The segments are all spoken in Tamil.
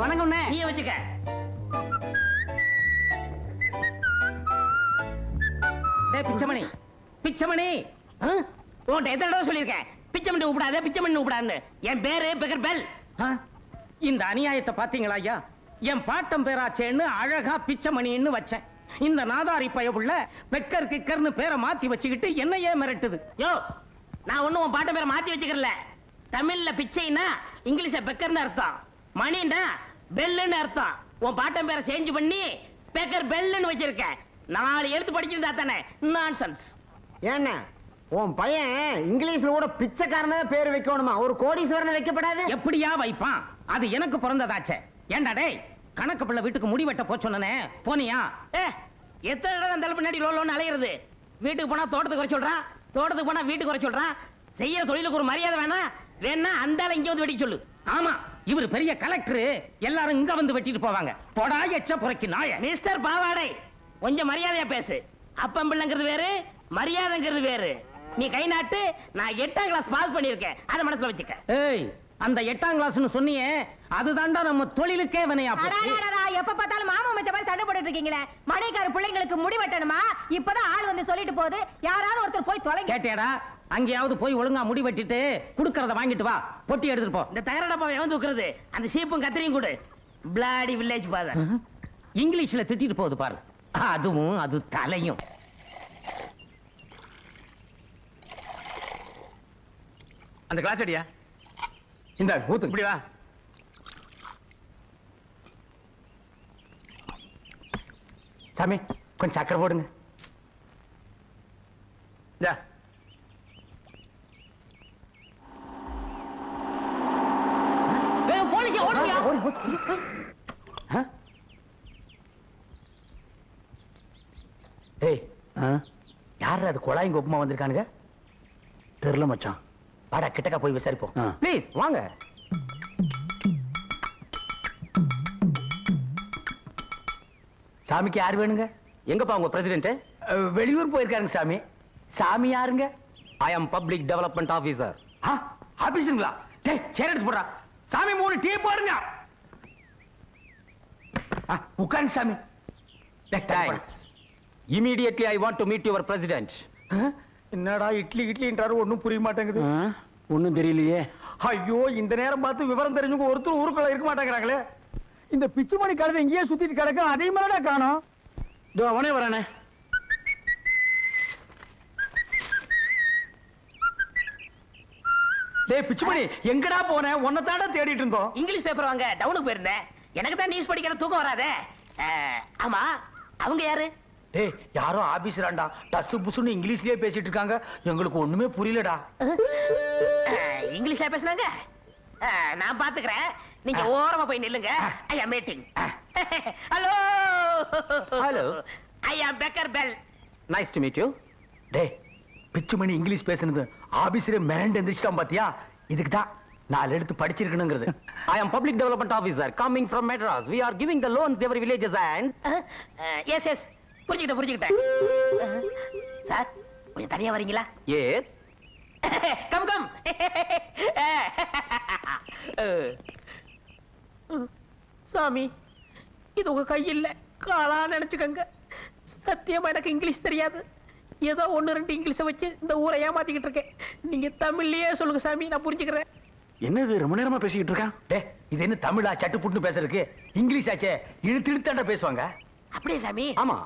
வணக்கம். நீ வச்சுக்க. பிச்சமணி, பிச்சமணி, உன்கிட்ட எத்தனை தடவை சொல்லியிருக்கேன் பிச்சமணி கூப்பிடாத, பிச்சமணி கூப்பிடாதுன்னு. என் பேரு பெக்கர் பெல். இந்த அநியாயத்தை பாத்தீங்களா ஐயா? என் பாட்டம் பேராச்சேன்னு அழகா பிச்சமணின்னு வச்சேன். இந்த நாதாரி பயவுள்ள பெக்கர் கிக்கர்னு பேரை மாத்தி வச்சுக்கிட்டு என்னையே மிரட்டுது. யோ, நான் ஒண்ணும் உன் பாட்டம் பேரை மாத்தி வச்சுக்கிறல. தமிழ்ல பிச்சைன்னா இங்கிலீஷ்ல பெக்கர்னு அர்த்தம், மணின்னா பெல்லுன்னு அர்த்தம். உன் பாட்டம் பேரை சேஞ்ச் பண்ணி பெக்கர் பெல்லுன்னு வச்சிருக்கேன். 4 எழுத்து படிச்சிருந்தா தானே. நான்சென்ஸ். ஏன்னா உன் பையன் இங்கிலீஷ்ல கூட பிச்சைக்காரன பேர் வைக்கணுமா? ஒரு கோடீஸ்வரனை வைக்கப்படாது? எப்படியா வைப்பான்? அது எனக்கு பிறந்ததாச்சே. ஏண்டா டேய், கணக்கு பிள்ளை வீட்டுக்கு முடி வெட்ட போச்சோன்னே போனியா? எத்தனை தடவை அந்த பின்னாடி ரோலோன்னு அலையிறது? வீட்டுக்கு போனா தோட்டத்துக்கு குறை சொல்றான், தோட்டத்துக்கு போனா வீட்டுக்கு குறை சொல்றான். செய்யற தொழிலுக்கு ஒரு மரியாதை வேணா அந்த ஆளை இங்க வந்து வெட்டி சொல்லு. ஆமா, இவர் பெரிய கலெக்டர், எல்லாரும் இங்க வந்து வெட்டிட்டு போவாங்க. போடா எச்ச புரைக்கு நாய. மிஸ்டர் பாவாடை, கொஞ்சம் மரியாதையா பேசு. அப்பம் பிள்ளைங்கிறது வேறு, மரியாதைங்கிறது வேறு. நீ கை நாட்டு. நான் 8ஆம் கிளாஸ் பாஸ் பண்ணிருக்கேன், அதை மனசுல வச்சுக்க. ஏய், அந்த 8ஆம் கிளாஸ்னு சொன்னியே, அதுதான்டா நம்ம தொழிலுக்கே வினையா போச்சு. எப்ப பார்த்தாலும் மாமா மச்ச மாதிரி சண்டை போட்டுட்டு இருக்கீங்களே. மணிக்கார பிள்ளைங்களுக்கு முடி வெட்டணுமா? இப்பதான் ஆள் வந்து சொல்லிட்டு போகுது. யாராவது ஒருத்தர் போய் தொலைங்க. கேட்டியாடா? அங்கேயாவது போய் ஒழுங்கா முடி வெட்டிட்டு குடுக்கறத வாங்கிட்டு வா, பொட்டி எடுத்துட்டு போ. இந்த தகர டப்பாவை எவன் தூக்குறது? அந்த சீப்பும் கத்திரியும் கொடு. Bloody village father. இங்கிலீஷ்ல திட்டிட்டு போகுது பாரு. அதுவும் அது தலையும். அந்த கிளாஸ் அடியா இந்த ஊத்து இப்படி வா. சாமி, கொஞ்சம் சக்கரை போடுங்க. யாரு அது குழாயும் கொப்புமா வந்திருக்கானுங்க? தெரியல மச்சான். வாடா கிட்டக்கா போய் விசாரிப்போம். ப்ளீஸ் வாங்க. சாமிக்கு யார் வேணுங்க? எங்கப்பா உங்க பிரசிடென்ட்? வெளியூர் போயிருக்காருங்க சாமி. சாமி யாருங்க? ஐ அம் பப்ளிக் டெவலப்மெண்ட் ஆபீசர். ஆபீஸுங்களா? டேய், சேர் எடுத்து போடுறா. சாமி 3 டீ போடுங்க. உட்காருங்க சாமி. Immediately I want to meet your president. என்னடா இட்லின்றாரு, ஒண்ணும் புரிய மாட்டேங்குது. ஒண்ணும் தெரியலையே. ஐயோ, இந்த நேரம் பார்த்து விவரம் தெரிஞ்சவங்க ஒருத்தர் ஊருக்குள்ள இருக்க மாட்டேங்கிறாங்களே. இந்த பிச்சுமணி கழுதை இங்கேயே சுத்திட்டு கிடக்க, அதே மாதிரிடா காணோம். இதோ அவனே வரானே. டேய் பிச்சுமணி, எங்கடா போன? உன்னை தாண்டா தேடிட்டு இருந்தோம். இங்கிலீஷ் பேப்பர் வாங்க டவுனுக்கு போயிருந்தேன். எனக்கு தான் நியூஸ் படிக்கிற தூக்கம் வராதே. ஆமா, அவங்க யாரு? டேய், யாரோ ஆபீசராண்டா. டசு புசுன்னு இங்கிலீஷ்லயே பேசிட்டு இருக்காங்க. எங்களுக்கு ஒண்ணுமே புரியலடா. இங்கிலீஷ்ல பேசுனாங்க. நான் பாத்துக்கிறேன், நீங்க ஓரமா போய் நில்லுங்க. I am meeting. Hello hello, I am beggar bell. Nice to meet you. டேய், பிச்சுமணி இங்கிலீஷ் பேசுனது ஆபீசரே மிரண்டு எந்திரிச்சிட்டான் பாத்தியா? இதுக்கு தான் 4 எழுத்து படிச்சிருக்கணுங்கிறது. I am public development officer coming from Madras. We are giving the loans to every villages and yes yes, புரிஞ்சுக்கிட்டேன். சார், கொஞ்சம் தனியா வரீங்களா? yes. Come come. சாமி, இது உங்க கையில் காலா நினைச்சுக்கங்க. சத்தியமா எனக்கு இங்கிலீஷ் தெரியாது. ஏதோ 1-2 இங்கிலீஷ வச்சு இந்த ஊரை ஏமாத்திக்கிட்டு இருக்கேன். நீங்க தமிழ்லயே சொல்லுங்க சாமி, நான் புரிஞ்சுக்கிறேன். என்னது ரொம்ப நேரமா பேசிக்கிட்டு இருக்கான்? டேய், இது என்ன தமிழா சட்டு புட்டு பேசுறதுக்கு? இங்கிலீஷ் ஆச்சே, இழுத்து இழுத்தாண்டா பேசுவாங்க. அப்படியே சாமி? ஆமா.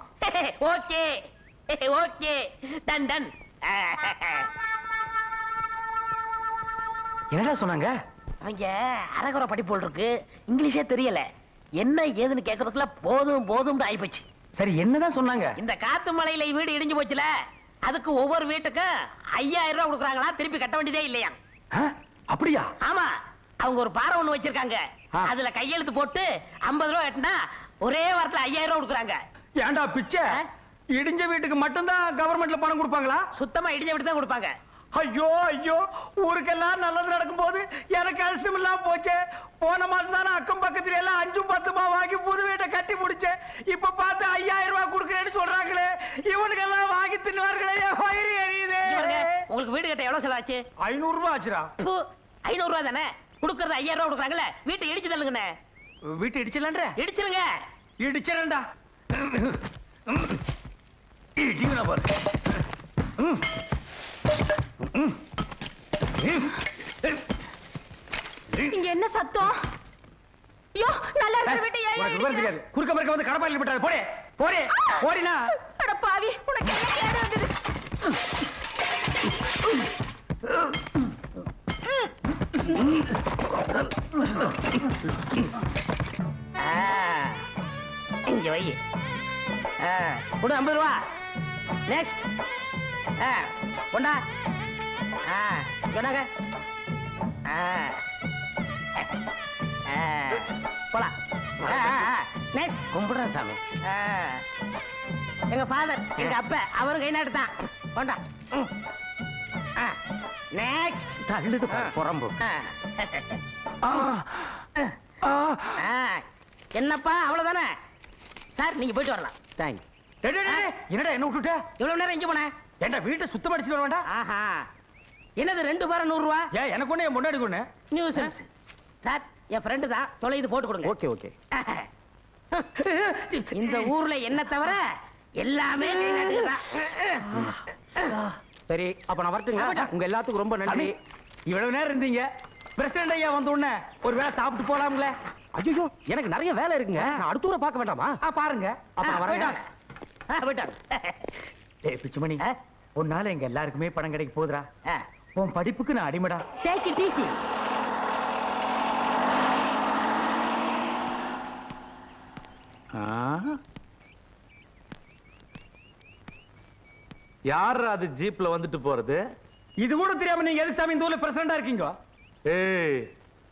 Okay okay, done done. என்னடா சொன்னாங்க? அவங்க அரகுற படிப்போல் இருக்கு, இங்கிலீஷே தெரியல. என்ன ஏதுன்னு கேட்கறதுக்குள்ள போதும் போதும் ஆயிப்போச்சு. சரி, என்னதான் சொன்னாங்க? இந்த காத்து மலையில வீடு இடிஞ்சு போச்சுல, அதுக்கு ஒவ்வொரு வீட்டுக்கும் 5000 ரூபாய் கொடுக்குறாங்களா, திருப்பி கட்ட வேண்டியதே இல்லையா? அப்படியா? ஆமா, அவங்க ஒரு பாறை ஒண்ணு வச்சிருக்காங்க. அதுல கையெழுத்து போட்டு 50 ரூபாய் எட்டுனா ஒரே வாரத்துல 5000 ரூபாய் கொடுக்குறாங்க. ஏன்டா பிச்சை? இடிஞ்ச வீட்டுக்கு மட்டும்தான் கவர்மெண்ட்ல பணம் கொடுப்பாங்களா? சுத்தமா இடிஞ்ச வீட்டு தான் கொடுப்பாங்க. ஐயோ ஐயோ, ஊருக்கெல்லாம் நல்லது நடக்கும் போது எனக்கு அலட்சியம் இல்லாம போச்சே. போன மாசம் தானே அக்கம் பக்கத்துல எல்லாம் 5-10 வாங்கி புது வீட்டை கட்டி முடிச்சேன். இப்ப பார்த்து 5000 ரூபாய் கொடுக்கறேன்னு சொல்றாங்களே. இவனுக்கு எல்லாம் வாங்கி தின்னுவார்களே, வயிறு எரியுது. உங்களுக்கு வீடு கட்ட எவ்வளவு செலவாச்சு? 500 ரூபாய் ஆச்சுடா. 500 ரூபாய் தானே கொடுக்கறது. 5000 ரூபாய் கொடுக்குறாங்கல்ல, வீட்டை இடிச்சு தள்ளுங்கண்ணே. வீட்டு இடிச்சலன்ற இடிச்சிருங்க. இடிச்சலண்டா இடிங்கடா பாரு. இங்க என்ன சத்தம்? ஐயோ, நல்லா இருக்கிற வீட்டை ஏன் உனக்கு விவரம் இடிக்கிற? தெரியாது. குறுக்க மறுக்க வந்து கடப்பாயில் விட்டாரு. போடே போடே போடினா. அட பாவி, உனக்கு என்ன கேடு வந்தது? இங்க வை. கொடு 50 ரூபா. நெக்ஸ்ட். கொண்டா. சொன்னாங்க. போலாம். நெக்ஸ்ட். கும்பிடுறேன் சாமி. எங்க ஃபாதர், எங்க அப்பா, அவரும் கை நாட்டுதான். கொண்டா. நெக்ஸ்ட். தள்ளுது புறம்பு. என்னப்பா அவ்வளவுதானே சார், நீங்க போயிட்டு வரலாம். தேங்க்ஸ். என்னடா என்ன விட்டுட்ட? எவ்வளவு நேரம் இங்க போன? ஏண்டா வீட்டை சுத்தம் அடிச்சுட்டு வர வேண்டாம்? ஆஹா, என்னது 2 பாரம் 100 ரூபா? ஏன் எனக்கு ஒண்ணு என் முன்னாடி ஒண்ணு. நியூசன்ஸ். சார், என் ஃப்ரெண்டு தான், தொலைது போட்டு கொடுங்க. Okay okay. இந்த ஊர்ல என்ன தவிர எல்லாமே கை நாட்டுதான். சரி, அப்ப நான் வரட்டுங்களா? உங்க எல்லாத்துக்கும் ரொம்ப நன்றி. இவ்வளவு நேரம் இருந்தீங்க. பிரசிடண்ட் ஐயா வந்த உடனே ஒரு வேளை சாப்பிட்டு போலாம்ல? ஐயோ, எனக்கு நிறைய வேலை இருக்குங்க. நான் அடுத்த ஊரை பார்க்க வேண்டாமா? பாருங்க. அப்ப நான் வரேன். போயிட்டாங்க. டேய் பிச்சுமணி, உன்னால எங்க எல்லாருக்குமே பணம் கிடைக்க போகுதுடா. உன் படிப்புக்கு நான் அடிமடா. Take it easy. யார் அது ஜீப்ல வந்துட்டு போறது? இது கூட தெரியாம நீங்க எதுக்கு சாமி இந்த ஊர்ல பிரசிடண்டா இருக்கீங்க? ஏய்,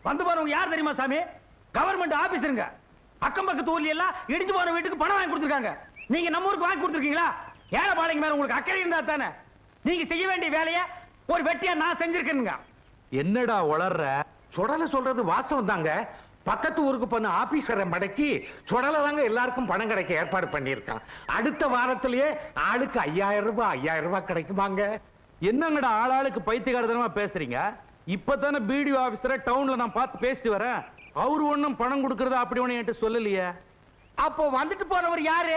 வந்து பாருங்க, யார் தெரியுமா சாமி? கவர்மெண்ட் ஆபீசருங்க. அக்கம் பக்கத்து ஊர்ல எல்லாம் இடிஞ்சு போற வீட்டுக்கு பணம் வாங்கி கொடுத்துருக்காங்க. நீங்க நம்ம ஊருக்கு வாங்கி கொடுத்துருக்கீங்களா? ஏழை பாளைங்க மேல உங்களுக்கு அக்கறை இருந்தா தானே. நீங்க செய்ய வேண்டிய வேலையை ஒரு வெட்டியா நான் செஞ்சிருக்கேனுங்க. என்னடா உளர்ற? சுடலை சொல்றது வாசம் தாங்க. பக்கத்து ஊருக்கு போன ஆபீசரை மடக்கி சுடலை தாங்க எல்லாருக்கும் பணம் கிடைக்க ஏற்பாடு பண்ணியிருக்கான். அடுத்த வாரத்திலேயே ஆளுக்கு 5000 ரூபாய் கிடைக்குமாங்க. என்னங்கடா ஆளாளுக்கு பைத்தியக்காரத்தனமா பேசுறீங்க? இப்பதானே பிடிஓ ஆபீசரை டவுன்ல நான் பார்த்து பேசிட்டு வரேன். அவரு ஒண்ணும் பணம் கொடுக்கறது அப்படி ஒண்ணு என்கிட்ட சொல்லலையே. அப்போ வந்துட்டு போனவர் யாரு?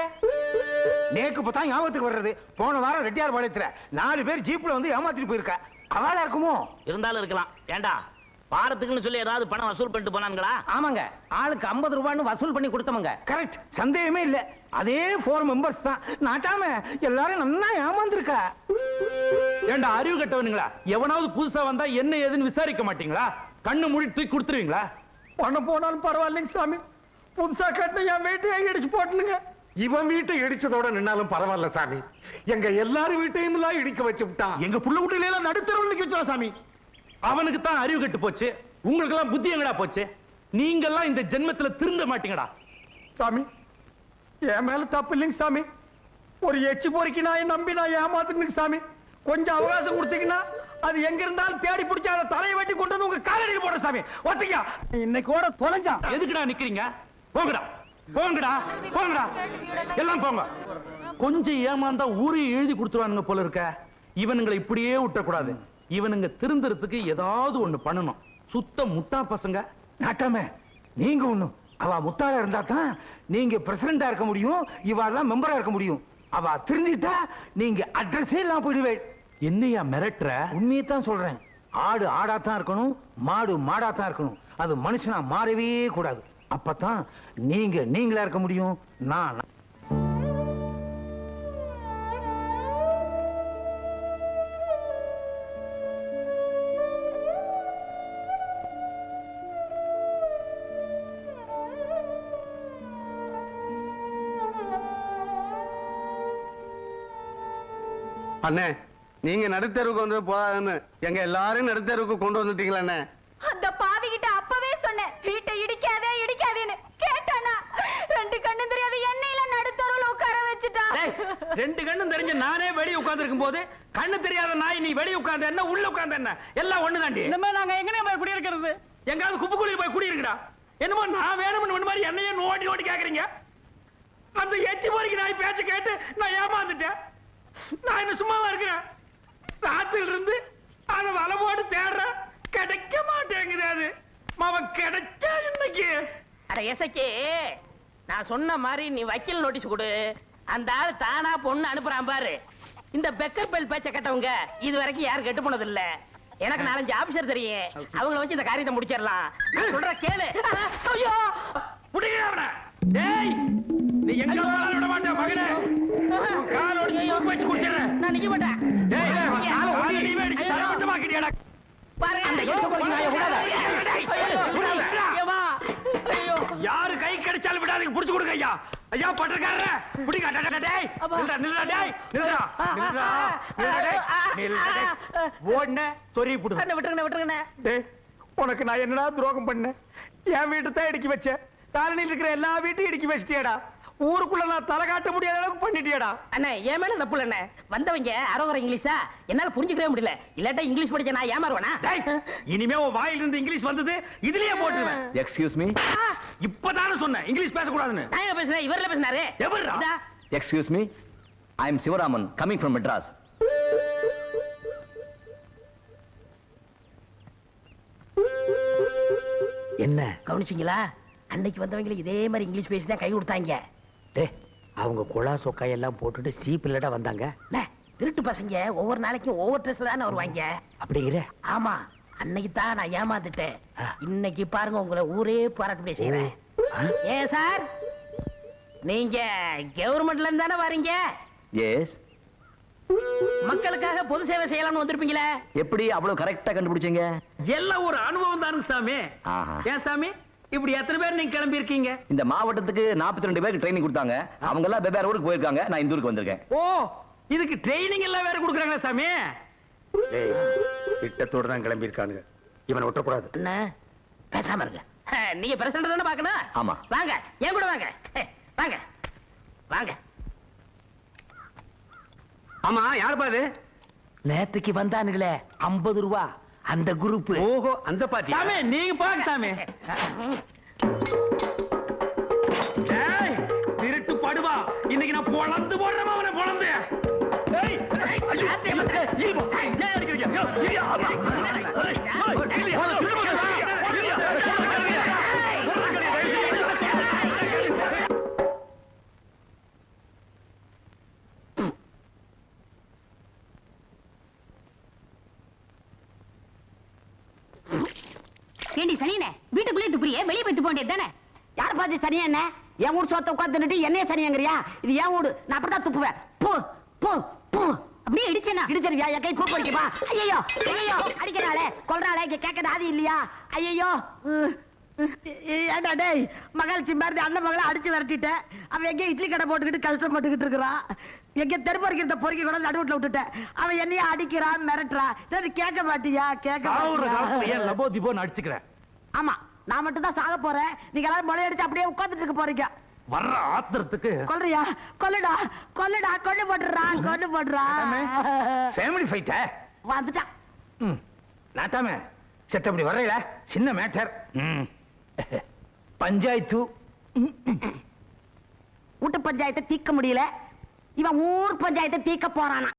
நேக்கு இப்பதான் ஞாபகத்துக்கு வர்றது. போன வாரம் ரெட்டியார் பாளையத்துல 4 பேர் ஜீப்ல வந்து ஏமாத்திட்டு போயிருக்க. அவளா இருக்குமோ? இருந்தாலும் இருக்கலாம். ஏண்டா, பாரத்துக்குன்னு சொல்லி ஏதாவது பணம் வசூல் பண்ணிட்டு போனாங்களா? ஆமாங்க, ஆளுக்கு 50 ரூபான்னு வசூல் பண்ணி கொடுத்தவங்க. கரெக்ட், சந்தேகமே இல்ல. அதே 4 மெம்பர்ஸ் தான். நாட்டாம எல்லாரும் நல்லா ஏமாந்துருக்கா. ஏண்டா அறிவு கட்டவனுங்களா? எவனாவது புதுசா வந்தா என்ன ஏதுன்னு விசாரிக்க மாட்டீங்களா? கண்ணு மூடி தூக்கி கொடுத்துருவீங்களா? பணம் போனாலும் பரவாயில்லைங்க சாமி. புதுசா கட்டின என் வீட்டையே இடிச்சு போட்டுனுங்க. இவன் வீட்டை இடிச்சதோட நின்னாலும் பரவாயில்ல சாமி. எங்க எல்லாரும் வீட்டையும் எல்லாம் இடிக்க வச்சு விட்டான். எங்க புள்ள குட்டில எல்லாம் நடுத்தரவுல நிக்க வச்சோம் சாமி. அவனுக்கு தான் அறிவு கெட்டு போச்சு. உங்களுக்கு எல்லாம் புத்தி எங்கடா போச்சு? நீங்க எல்லாம் இந்த ஜென்மத்துல திருந்த மாட்டீங்கடா. சாமி, என் மேல தப்பு இல்லைங்க சாமி. ஒரு எச்சி பொறுக்கி நான் நம்பி நான் ஏமாத்துங்க சாமி. கொஞ்சம் அவகாசம் கொடுத்தீங்கன்னா அது எங்க இருந்தாலும் தேடி பிடிச்சி அதை தலையை வெட்டி கொண்டு வந்து உங்க காலடியில் போடுற சாமி. ஒத்திக்கா, இன்னைக்கு கூட தொலைஞ்சா. எதுக்குடா நிக்கிறீங்க? போங்கடா போங்கடா போங்கடா, எல்லாம் போங்க. கொஞ்சம் ஏமாந்தா ஊரையும் எழுதி கொடுத்துருவானுங்க போல இருக்க. இவனுங்களை இப்படியே விட்டக்கூடாது. இவனுங்க திருந்துறதுக்கு ஏதாவது ஒண்ணு பண்ணணும். சுத்த முட்டா பசங்க. நாட்டாம நீங்க ஒண்ணும், அவ முத்தாளா இருந்தா தான் நீங்க பிரசிடண்டா இருக்க முடியும், இவாள்லாம் மெம்பரா இருக்க முடியும். அவ திருந்திட்டா நீங்க அட்ரஸே எல்லாம் போயிடுவேன். என்னையா மிரட்டுற? உண்மையத்தான் சொல்றேன். ஆடு ஆடாத்தான் இருக்கணும், மாடு மாடாத்தான் இருக்கணும். அது மனுஷனா மாறவே கூடாது. அப்பதான் நீங்க நீங்களா இருக்க முடியும். நான் அண்ணே, நீங்க நடுத்தெருவுக்கு வந்து போதாதுன்னு எங்க எல்லாரும் நடுத்தெருவுக்கு கொண்டு வந்துட்டீங்களா அண்ணே? அந்த பாவிகிட்ட அப்பவே சொன்னேன், வீட்டை இடிக்காதே இடிக்காதேன்னு. கேட்டானா? 2 கண்ணும் தெரியாத எண்ணெயில நடுத்தருவுல உட்கார வச்சுட்டான். 2 கண்ணும் தெரிஞ்ச நானே வெளியே உட்கார்ந்து இருக்கும் போது கண்ணு தெரியாத நாய் நீ வெளியே உட்கார்ந்து என்ன உள்ள உட்கார்ந்து என்ன எல்லாம் ஒண்ணுதாண்டி. இந்த மாதிரி நாங்க எங்கனே போய் குடி இருக்கிறது? எங்காவது குப்பைக்குழியில் போய் குடி இருக்குடா. என்னமோ நான் வேணும்னு மாதிரி என்னையே நோட்டி நோட்டி கேக்குறீங்க. அந்த எச்சி பொறுக்கி நாய் பேச்ச கேட்டு நான் ஏமாந்துட்டேன். நான் என்ன சும்மாவா இருக்கிறேன்? ராத்திரில இருந்து அதை வலை போட்டு தேடுற கிடைக்க மாட்டேங்குது. அது அவன் கிடைச்சா இன்னைக்கு அட எசக்கே, நான் சொன்ன மாதிரி நீ வக்கீல் நோட்டீஸ் கொடு. அந்த ஆள் தானா பொண்ணு அனுப்புறான் பாரு. இந்த பெக்கர் பெல் பேச்ச கட்டவங்க இது வரைக்கும் யாரும் கெட்டு போனது இல்ல. எனக்கு 4-5 ஆபீசர் தெரியும். அவங்கள வச்சு இந்த காரியத்தை முடிச்சிடலாம். நான் சொல்ற கேளு. ஐயோ, புடிங்க அவனை. டேய், நீ எங்க போனாலும் விட மாட்டேன் மகனே. கால் ஒடிச்சு சோப்பு வச்சு குடிச்சிடுறேன். நான் நிக்க மாட்டேன். டேய், கால ஒடிச்சு நீ அடிச்சு தரமட்டமா கிட்டியாடா. பாரு, அந்த எச்ச போறீங்க நாய விடாத. ஐயோ, ஐயோ, யாரு கை கிடைச்சாலும் விடாதீங்க, புடிச்சு கொடுங்க ஐயா. ஐயா பட்டக்காரரே, புடிங்க. டேய், நில்லுடா டேய், நில்லுடா. ஓடுன சொறி புடு. விட்டுருங்க. டேய், உனக்கு நான் என்னடா துரோகம் பண்ணேன்? என் வீட்டு தான் இடிக்கி வச்சேன். காலனியில் இருக்கிற எல்லா வீட்டையும் இடிக்கி வச்சிட்டியடா. ஊருக்குள்ள நான் தலை காட்ட முடியாத அளவுக்கு பண்ணிட்டியடா. அண்ணே, என் மேல தப்பு இல்ல. வந்தவங்க அரோகர இங்கிலீஷா என்னால புரிஞ்சுக்கவே முடியல. இல்லாட்டா இங்கிலீஷ் படிச்ச நான் ஏமாறுவேனா? டேய், இனிமே உன் வாயில இருந்து இங்கிலீஷ் வந்தது இதுலயே போட்டுருவேன். எக்ஸ்கியூஸ் மீ, இப்பதானே சொன்னேன் இங்கிலீஷ் பேசக்கூடாதுன்னு. நான் எங்க பேசுறேன்? இவர்ல பேசினாரு. எவர்ரா? இதா. Excuse me, I am Sivaraman coming from Madras. என்ன கவனிச்சீங்களா? அன்னைக்கு வந்தவங்களுக்கு இதே மாதிரி இங்கிலீஷ் பேசி தான் கை கொடுத்தாங்க. டேய், அவங்க குழா சொக்காய் எல்லாம் போட்டுட்டு சீப்பில்லடா வந்தாங்க. அண்ணே, திருட்டு பசங்க ஒவ்வொரு நாளைக்கும் ஒவ்வொரு ட்ரெஸ்ல தானே வருவாங்க. அப்படிங்கிற? ஆமா, அன்னைக்கு தான் நான் ஏமாந்துட்டேன். இன்னைக்கு பாருங்க, உங்களை ஊரே பாராட்டு செய்யறேன். ஏன் சார், நீங்க கவர்மெண்ட்ல இருந்து தானே வரீங்க? எஸ். மக்களுக்காக பொது சேவை செய்யலாம்னு வந்திருப்பீங்களே. எப்படி அவ்வளவு கரெக்டா கண்டுபிடிச்சீங்க? எல்லாம் ஒரு அனுபவம் தானுங்க சாமி. ஆஹா. ஏன் சாமி, இப்படி எத்தனை பேர் நீங்க கிளம்பி இருக்கீங்க? இந்த மாவட்டத்துக்கு 42 பேருக்கு ட்ரைனிங் கொடுத்தாங்க. அவங்க எல்லாம் வெவ்வேறு ஊருக்கு போயிருக்காங்க. நான் இந்த ஊருக்கு வந்திருக்கேன். ஓ, இதுக்கு ட்ரைனிங் எல்லாம் வேற கொடுக்குறாங்களா சாமி? டேய், திட்டத்தோட தான் கிளம்பி இருக்கானுங்க. இவனை விட்டக்கூடாது. என்ன பேசாம இருங்க. நீங்க பிரசிடண்ட் தானே பாக்கணும். ஆமா. வாங்க, ஏன் கூட வாங்க. வாங்க வாங்க. ஆமா, யார் பாது? நேத்துக்கு வந்தானுங்களே 50 ரூபா அந்த குரூப். ஓஹோ, அந்த பாட்டி. சாமி, நீங்க பாருங்க சாமி. டேய், திருட்டு படுவா, இன்னைக்கு நான் பொளந்து போடுறேன் அவனை, பொளந்து. டேய், ஐயோ, இருப்பா. ஏன் அடிக்கிறீங்க? யோ, இரியா. ஏண்டி சனியனே, வீட்டுக்குள்ளே துப்புறியே, வெளியே போய் துப்ப வேண்டியது தானே? யார பாத்து சனியா என்ன? என் வீடு சோத்த உட்காந்துட்டு என்னைய சனியாங்கறியா? இது என் வீடு, நான் அப்படிதான் துப்புவேன். போ போ போ. அப்படியே இடிச்சேனா? இடிச்சிருவியா? என் கை கூப்ப வைக்கப்பா. ஐயோ ஐயோ, அடிக்கிறாளே, கொல்றாளே, இங்க கேட்கறது ஆதி இல்லையா? ஐயோ, ஏண்டா டேய், மகாலட்சுமி மாதிரி அண்ணன் மகளை அடிச்சு விரட்டிட்டேன். அவன் எங்க இட்லி கடை போட்டுக்கிட்டு கஷ்டப்பட்டுக்கிட்டு இருக்கிறான். எங்க தெருப்பறிக்கிறத பொறுக்கி கூட நடுவுல விட்டுட்டேன். அவன் என்னைய அடிக்கிறான், மிரட்டுறான். கேட்க மாட்டியா? கேட்க காலத்துல லபோ திபோன்னு அடிச்சுக்கிறேன். ஆமா, நான் மட்டும் தான் சாக போறேன். நீங்க எல்லாரும் முளையடிச்சு அப்படியே உட்கார்ந்துட்டு இருக்க போறீங்க. வர்ற ஆத்திரத்துக்கு கொல்றியா? கொல்லுடா கொல்லுடா, கொல்லு போட்டுறான், கொல்லு போட்டுறான். ஃபேமிலி ஃபைட்ட வந்துட்டான். நாட்டாம செத்தப்படி வர்றீல, சின்ன மேட்டர். பஞ்சாயத்து வீட்டு பஞ்சாயத்தை தீர்க்க முடியல, இவன் ஊர் பஞ்சாயத்தை தீர்க்க போறானா?